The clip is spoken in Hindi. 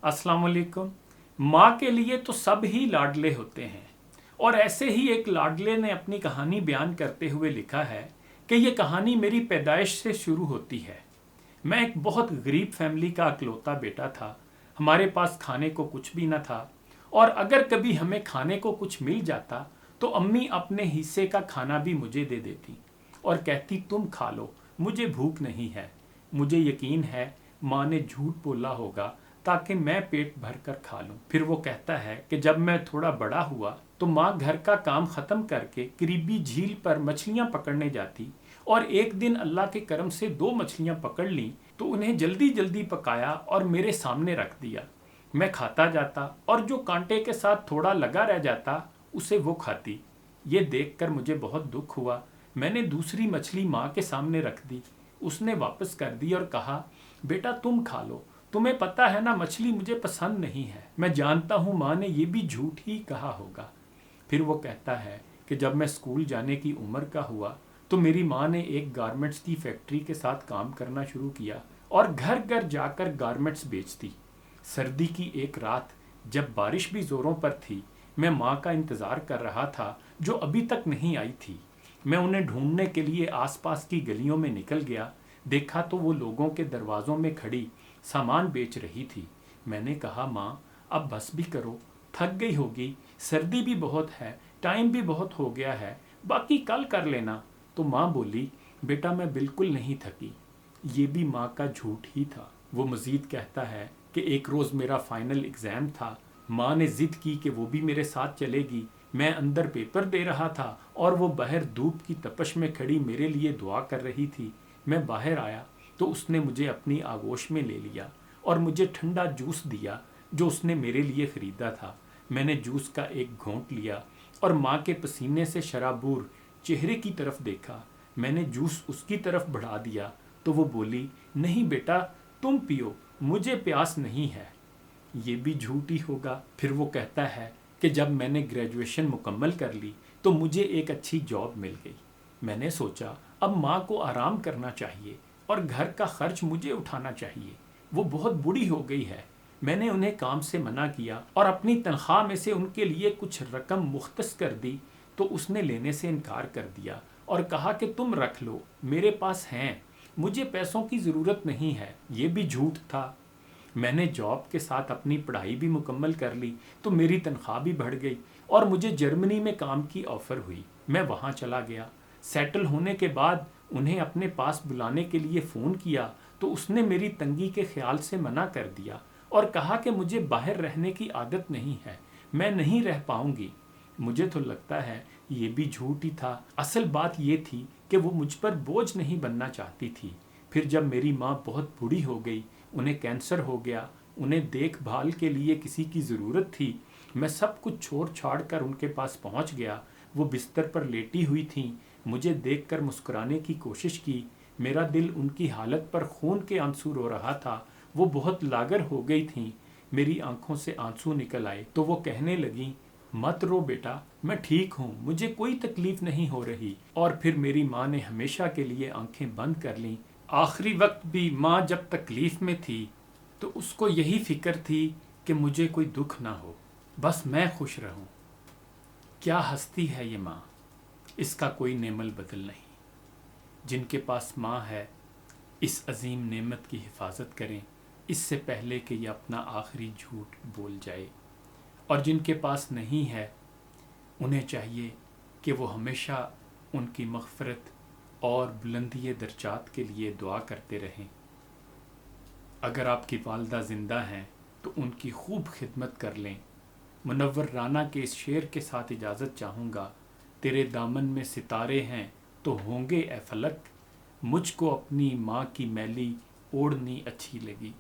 अस्सलाम वालेकुम। माँ के लिए तो सब ही लाडले होते हैं और ऐसे ही एक लाडले ने अपनी कहानी बयान करते हुए लिखा है कि ये कहानी मेरी पैदाइश से शुरू होती है। मैं एक बहुत गरीब फैमिली का अकलौता बेटा था। हमारे पास खाने को कुछ भी न था और अगर कभी हमें खाने को कुछ मिल जाता तो अम्मी अपने हिस्से का खाना भी मुझे दे देती और कहती तुम खा लो, मुझे भूख नहीं है। मुझे यकीन है माँ ने झूठ बोला होगा ताकि मैं पेट भर कर खा लूं। फिर वो कहता है कि जब मैं थोड़ा बड़ा हुआ तो माँ घर का काम खत्म करके करीबी झील पर मछलियां पकड़ने जाती और एक दिन अल्लाह के करम से 2 मछलियां पकड़ ली तो उन्हें जल्दी जल्दी पकाया और मेरे सामने रख दिया। मैं खाता जाता और जो कांटे के साथ थोड़ा लगा रह जाता उसे वो खाती। ये देखकर मुझे बहुत दुख हुआ। मैंने दूसरी मछली माँ के सामने रख दी। उसने वापस कर दी और कहा, बेटा तुम खा लो, तुम्हें पता है ना मछली मुझे पसंद नहीं है। मैं जानता हूँ माँ ने ये भी झूठ ही कहा होगा। फिर वो कहता है कि जब मैं स्कूल जाने की उम्र का हुआ तो मेरी माँ ने एक गारमेंट्स की फैक्ट्री के साथ काम करना शुरू किया और घर घर जाकर गारमेंट्स बेचती। सर्दी की एक रात जब बारिश भी जोरों पर थी, मैं माँ का इंतज़ार कर रहा था जो अभी तक नहीं आई थी। मैं उन्हें ढूंढने के लिए आसपास की गलियों में निकल गया। देखा तो वो लोगों के दरवाज़ों में खड़ी सामान बेच रही थी। मैंने कहा, माँ अब बस भी करो, थक गई होगी, सर्दी भी बहुत है, टाइम भी बहुत हो गया है, बाकी कल कर लेना। तो माँ बोली, बेटा मैं बिल्कुल नहीं थकी। ये भी माँ का झूठ ही था। वो मज़ीद कहता है कि एक रोज़ मेरा फाइनल एग्ज़ाम था। माँ ने ज़िद की कि वो भी मेरे साथ चलेगी। मैं अंदर पेपर दे रहा था और वो बाहर धूप की तपश में खड़ी मेरे लिए दुआ कर रही थी। मैं बाहर आया तो उसने मुझे अपनी आगोश में ले लिया और मुझे ठंडा जूस दिया जो उसने मेरे लिए ख़रीदा था। मैंने जूस का एक घोंट लिया और माँ के पसीने से शराबूर चेहरे की तरफ देखा। मैंने जूस उसकी तरफ बढ़ा दिया तो वो बोली, नहीं बेटा तुम पियो, मुझे प्यास नहीं है। ये भी झूठ ही होगा। फिर वो कहता है कि जब मैंने ग्रेजुएशन मुकम्मल कर ली तो मुझे एक अच्छी जॉब मिल गई। मैंने सोचा अब माँ को आराम करना चाहिए और घर का खर्च मुझे उठाना चाहिए। वो बहुत बूढ़ी हो गई है। मैंने उन्हें काम से मना किया और अपनी तनख्वाह में से उनके लिए कुछ रकम मुख्तस कर दी तो उसने लेने से इनकार कर दिया और कहा कि तुम रख लो, मेरे पास हैं, मुझे पैसों की ज़रूरत नहीं है। ये भी झूठ था। मैंने जॉब के साथ अपनी पढ़ाई भी मुकम्मल कर ली तो मेरी तनख्वाह भी बढ़ गई और मुझे जर्मनी में काम की ऑफ़र हुई। मैं वहाँ चला गया। सेटल होने के बाद उन्हें अपने पास बुलाने के लिए फ़ोन किया तो उसने मेरी तंगी के ख्याल से मना कर दिया और कहा कि मुझे बाहर रहने की आदत नहीं है, मैं नहीं रह पाऊंगी। मुझे तो लगता है ये भी झूठ ही था। असल बात ये थी कि वो मुझ पर बोझ नहीं बनना चाहती थी। फिर जब मेरी माँ बहुत बूढ़ी हो गई, उन्हें कैंसर हो गया, उन्हें देखभाल के लिए किसी की ज़रूरत थी, मैं सब कुछ छोड़ छाड़ कर उनके पास पहुँच गया। वो बिस्तर पर लेटी हुई थीं। मुझे देखकर मुस्कुराने की कोशिश की। मेरा दिल उनकी हालत पर खून के आंसू रो रहा था। वो बहुत लागर हो गई थीं। मेरी आंखों से आंसू निकल आए तो वो कहने लगीं, मत रो बेटा, मैं ठीक हूँ, मुझे कोई तकलीफ़ नहीं हो रही। और फिर मेरी माँ ने हमेशा के लिए आंखें बंद कर लीं। आखिरी वक्त भी माँ जब तकलीफ़ में थी तो उसको यही फ़िक्र थी कि मुझे कोई दुख ना हो, बस मैं खुश रहूँ। क्या हस्ती है ये माँ, इसका कोई नेमल बदल नहीं। जिनके पास माँ है इस अजीम नेमत की हिफाजत करें इससे पहले कि ये अपना आखिरी झूठ बोल जाए। और जिनके पास नहीं है उन्हें चाहिए कि वो हमेशा उनकी मग़फ़िरत और बुलंदी दर्जात के लिए दुआ करते रहें। अगर आपकी वालदा ज़िंदा हैं तो उनकी खूब खिदमत कर लें। मुनव्वर राना के इस शेर के साथ इजाज़त चाहूँगा। तेरे दामन में सितारे हैं तो होंगे ए फलक, मुझको अपनी माँ की मैली ओढ़नी अच्छी लगी।